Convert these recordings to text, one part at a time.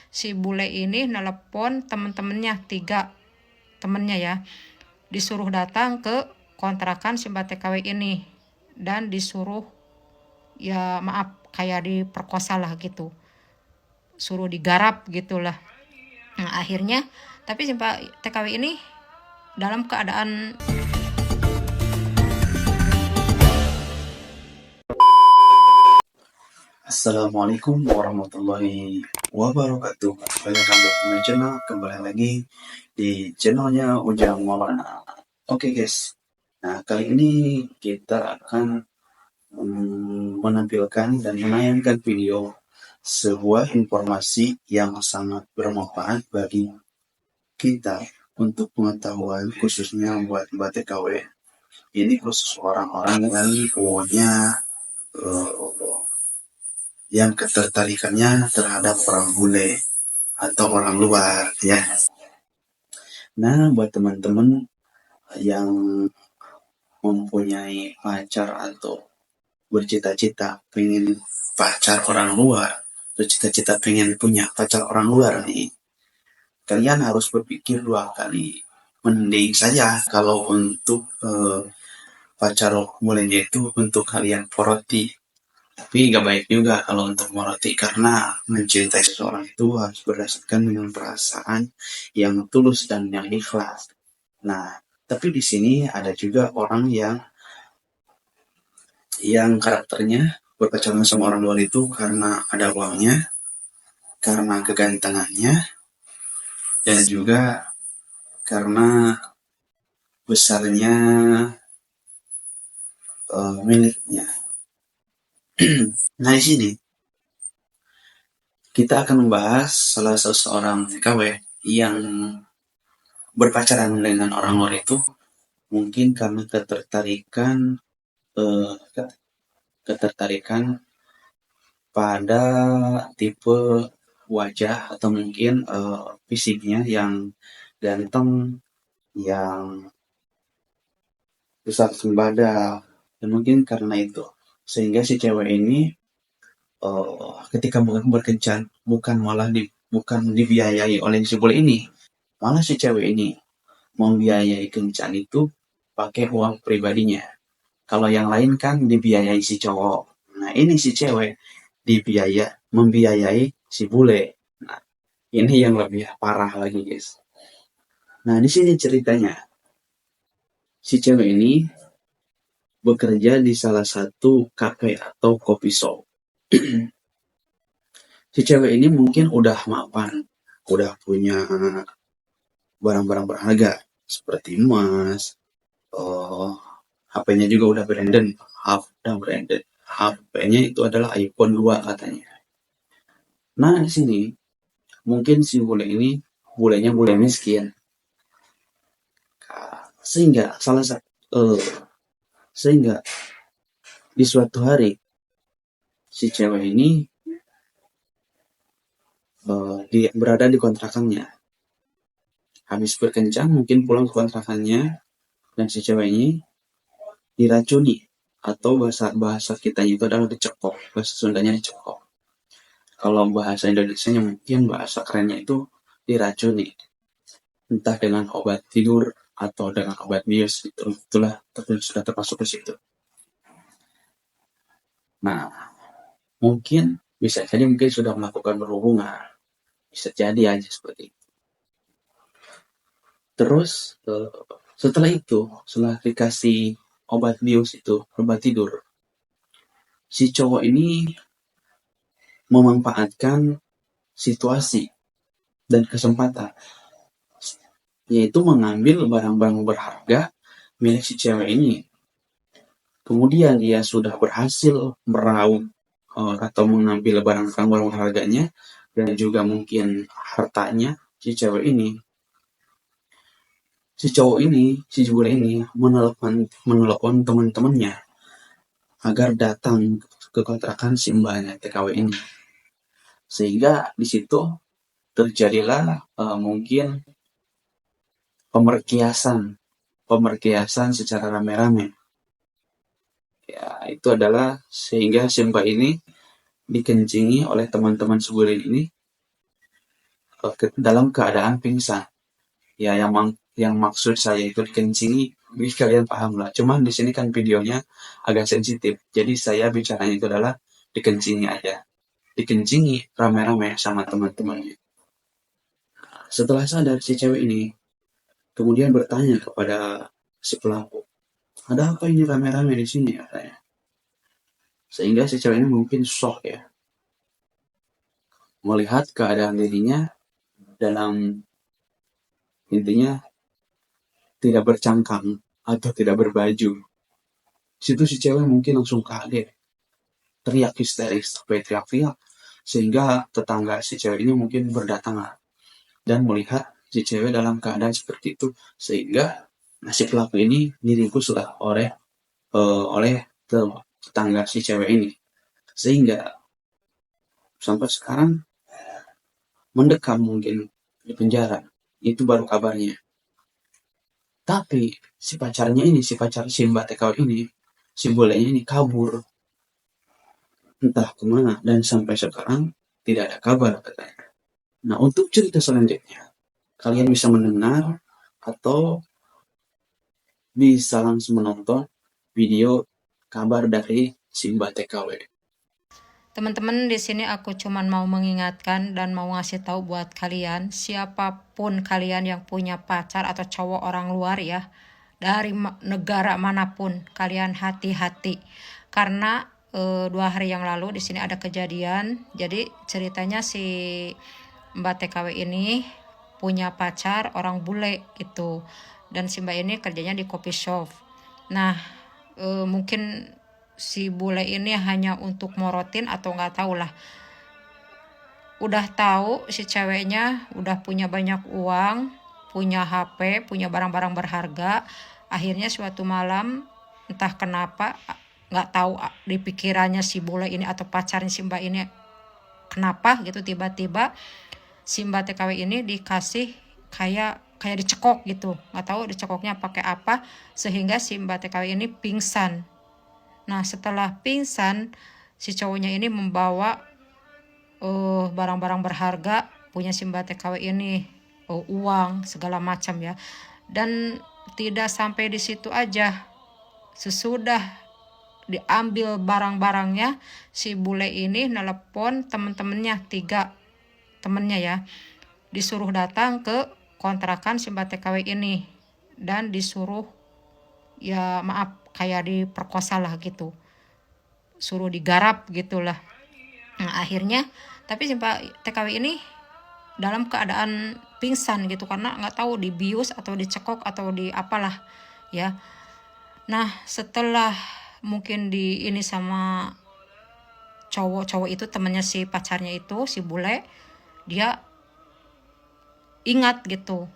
Si bule ini nelpon temen-temennya, 3 temennya ya, disuruh datang ke kontrakan si Mbak TKW ini dan disuruh, ya maaf, kayak diperkosa lah gitu, suruh digarap gitulah. Nah akhirnya tapi si Mbak TKW ini dalam keadaan. Assalamualaikum warahmatullahi wabarakatuh. Welcome back to my channel. Kembali lagi di channelnya Ujang Maulana. Oke guys, nah kali ini kita akan menampilkan dan menayangkan video sebuah informasi yang sangat bermanfaat bagi kita untuk pengetahuan, khususnya buat Mbak TKW. Ini khusus orang-orang yang punya yang ketertarikannya terhadap orang bule atau orang luar ya. Nah, buat teman-teman yang mempunyai pacar atau bercita-cita pengen pacar orang luar, atau cita-cita pengen punya pacar orang luar nih, kalian harus berpikir 2 kali. Mending saja kalau untuk pacar bulenya itu untuk kalian poroti. Tapi gak baik juga kalau untuk moroti, karena mencintai seseorang itu harus berdasarkan dengan perasaan yang tulus dan yang ikhlas. Nah, tapi di sini ada juga orang yang karakternya berpacaran sama orang luar itu karena ada uangnya, karena kegantengannya, dan juga karena besarnya miliknya. Nah, di sini kita akan membahas salah seorang TKW yang berpacaran dengan orang luar itu mungkin karena ketertarikan pada tipe wajah atau mungkin fisiknya yang ganteng, yang besar sembada, dan mungkin karena itu sehingga si cewek ini ketika berkencan bukan dibiayai oleh si bule ini, malah si cewek ini membiayai kencan itu pakai uang pribadinya. Kalau yang lain kan dibiayai si cowok. Nah, ini si cewek membiayai si bule. Nah, ini yang lebih parah lagi, guys. Nah, di sini ceritanya. Si cewek ini bekerja di salah satu kafe atau coffee shop. Si cewek ini mungkin udah mapan, udah punya barang-barang berharga seperti emas, HP-nya juga udah branded. HP-nya itu adalah iPhone 2 katanya. Nah, di sini mungkin si bulenya bule miskin. Sehingga di suatu hari si cewek ini berada di kontrakannya. Habis berkencan mungkin pulang ke kontrakannya, dan si cewek ini diracuni, atau bahasa kitanya itu adalah dicekok, bahasa Sundanya dicekok. Kalau bahasa Indonesianya mungkin bahasa kerennya itu diracuni, entah dengan obat tidur atau dengan obat bius, itulah sudah termasuk ke situ. Nah, mungkin bisa saja mungkin sudah melakukan berhubungan, bisa jadi aja seperti itu. Terus setelah dikasih obat bius itu, obat tidur, si cowok ini memanfaatkan situasi dan kesempatan, yaitu mengambil barang-barang berharga milik si cewek ini. Kemudian dia sudah berhasil meraup atau mengambil barang-barang berharganya dan juga mungkin hartanya si cewek ini. Si bule ini menelpon teman-temannya agar datang ke kontrakan si mbaknya TKW ini. Sehingga di situ terjadilah mungkin pemerkiasan secara rame-rame. Ya, itu adalah sehingga si mbak ini dikencingi oleh teman-teman si bule ini dalam keadaan pingsan. Ya, yang maksud saya itu dikencingi, kalian paham lah. Cuman di sini kan videonya agak sensitif, jadi saya bicaranya itu adalah dikencingi aja. Dikencingi rame-rame sama teman-temannya. Setelah sadar si cewek ini kemudian bertanya kepada si pelaku, ada apa ini rame-rame di sini katanya. Sehingga si cewek ini mungkin shock ya, melihat keadaan dirinya dalam intinya tidak bercangkang atau tidak berbaju. Situ si cewek mungkin langsung kaget, teriak histeris, sampai teriak-teriak, sehingga tetangga si cewek ini mungkin berdatangan dan melihat si cewek dalam keadaan seperti itu, sehingga si pelaku ini diringkuslah oleh tetangga si cewek ini, sehingga sampai sekarang mendekam mungkin di penjara. Itu baru kabarnya. Tapi si pacar si Mbak TKW ini, si bolenya ini kabur entah kemana, dan sampai sekarang tidak ada kabar katanya. Nah, untuk cerita selanjutnya, kalian bisa mendengar atau bisa langsung menonton video kabar dari si Mbak TKW. Teman-teman, di sini aku cuman mau mengingatkan dan mau ngasih tahu buat kalian, siapapun kalian yang punya pacar atau cowok orang luar ya, dari negara manapun, kalian hati-hati. Karena 2 hari yang lalu di sini ada kejadian. Jadi ceritanya si Mbak TKW ini punya pacar orang bule gitu, dan si Mbak ini kerjanya di coffee shop. Nah, mungkin si bule ini hanya untuk morotin atau nggak tahu lah. Udah tahu si ceweknya udah punya banyak uang, punya HP, punya barang-barang berharga. Akhirnya suatu malam entah kenapa, nggak tahu di pikirannya si bule ini atau pacarnya si Mbak ini kenapa gitu, tiba-tiba si Mbak TKW ini dikasih kayak dicekok gitu, nggak tahu dicekoknya pakai apa, sehingga si Mbak TKW ini pingsan. Nah, setelah pingsan, si cowoknya ini membawa barang-barang berharga punya si Mbak TKW ini, uang segala macam ya. Dan tidak sampai di situ aja. Sesudah diambil barang-barangnya, si bule ini nelpon temen-temennya, 3 temennya ya, disuruh datang ke kontrakan si Mbak TKW ini dan disuruh, ya maaf, kayak diperkosa lah gitu, suruh digarap gitulah. Nah, akhirnya tapi si Mbak TKW ini dalam keadaan pingsan gitu, karena nggak tahu dibius atau dicekok atau di apalah ya. Nah, setelah mungkin di ini sama cowok itu, temennya si pacarnya itu, si bule, dia ingat gitu,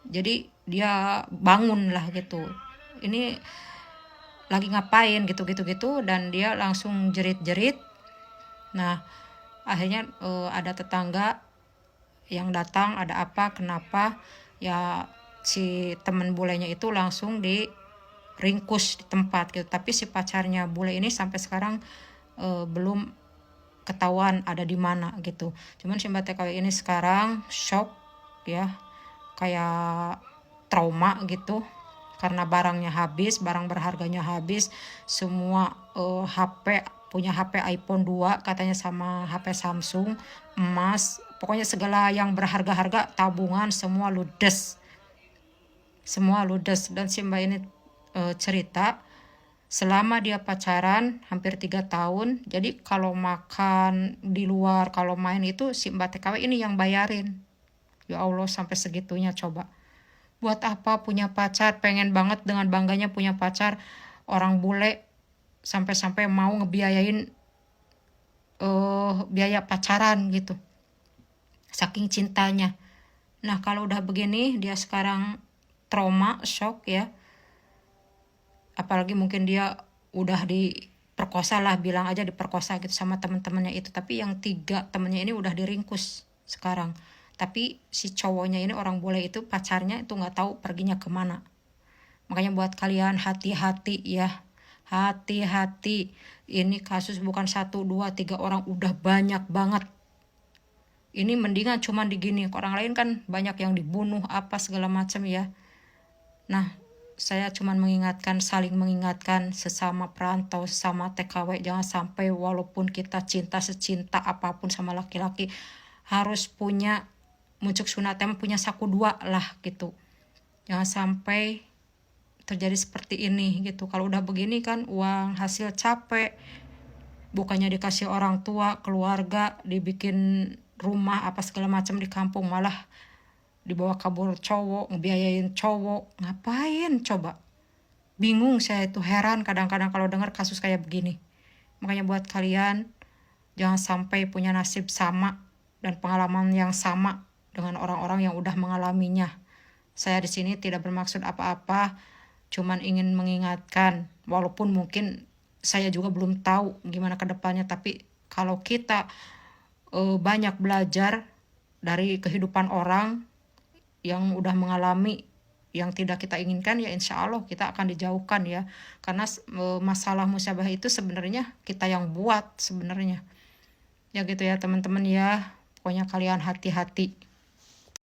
jadi dia bangun lah gitu, ini lagi ngapain gitu, dan dia langsung jerit-jerit. Nah, akhirnya ada tetangga yang datang, ada apa kenapa ya, si temen bulenya itu langsung diringkus di tempat gitu. Tapi si pacarnya bule ini sampai sekarang belum ketahuan ada di mana gitu. Cuman si Mbak TKW ini sekarang shock ya, kayak trauma gitu, karena barangnya habis, barang berharganya habis semua. HP, punya HP iPhone 2 katanya, sama HP Samsung, emas, pokoknya segala yang berharga-harga, tabungan, semua ludes. Dan si Mbak ini cerita selama dia pacaran hampir 3 tahun, jadi kalau makan di luar, kalau main itu si Mbak TKW ini yang bayarin. Ya Allah, sampai segitunya coba. Buat apa punya pacar, pengen banget dengan bangganya punya pacar orang bule, sampai-sampai mau ngebiayain biaya pacaran gitu, saking cintanya. Nah, kalau udah begini dia sekarang trauma, shock ya, apalagi mungkin dia udah diperkosa lah, bilang aja diperkosa gitu sama teman-temannya itu. Tapi yang 3 temennya ini udah diringkus sekarang. Tapi si cowoknya ini, orang bule itu, pacarnya itu nggak tahu perginya kemana. Makanya buat kalian hati-hati ya, hati-hati. Ini kasus bukan 1, 2, 3 orang, udah banyak banget. Ini mendingan cuman digini, orang lain kan banyak yang dibunuh apa segala macam ya. Nah, saya cuman mengingatkan, saling mengingatkan sesama perantau, sesama TKW, jangan sampai walaupun kita cinta secinta apapun sama laki-laki, harus punya muncul sunat punya saku dua lah gitu. Jangan sampai terjadi seperti ini gitu. Kalau udah begini kan uang hasil capek, bukannya dikasih orang tua, keluarga, dibikin rumah apa segala macam di kampung, malah dibawa kabur cowok, ngebiayain cowok, ngapain coba? Bingung saya itu, heran kadang-kadang kalau dengar kasus kayak begini. Makanya buat kalian, jangan sampai punya nasib sama dan pengalaman yang sama dengan orang-orang yang udah mengalaminya. Saya di sini tidak bermaksud apa-apa, cuman ingin mengingatkan, walaupun mungkin saya juga belum tahu gimana ke depannya, tapi kalau kita banyak belajar dari kehidupan orang yang udah mengalami yang tidak kita inginkan, ya insya Allah kita akan dijauhkan ya, karena masalah musabah itu sebenarnya kita yang buat sebenarnya ya gitu ya teman-teman ya. Pokoknya kalian hati-hati.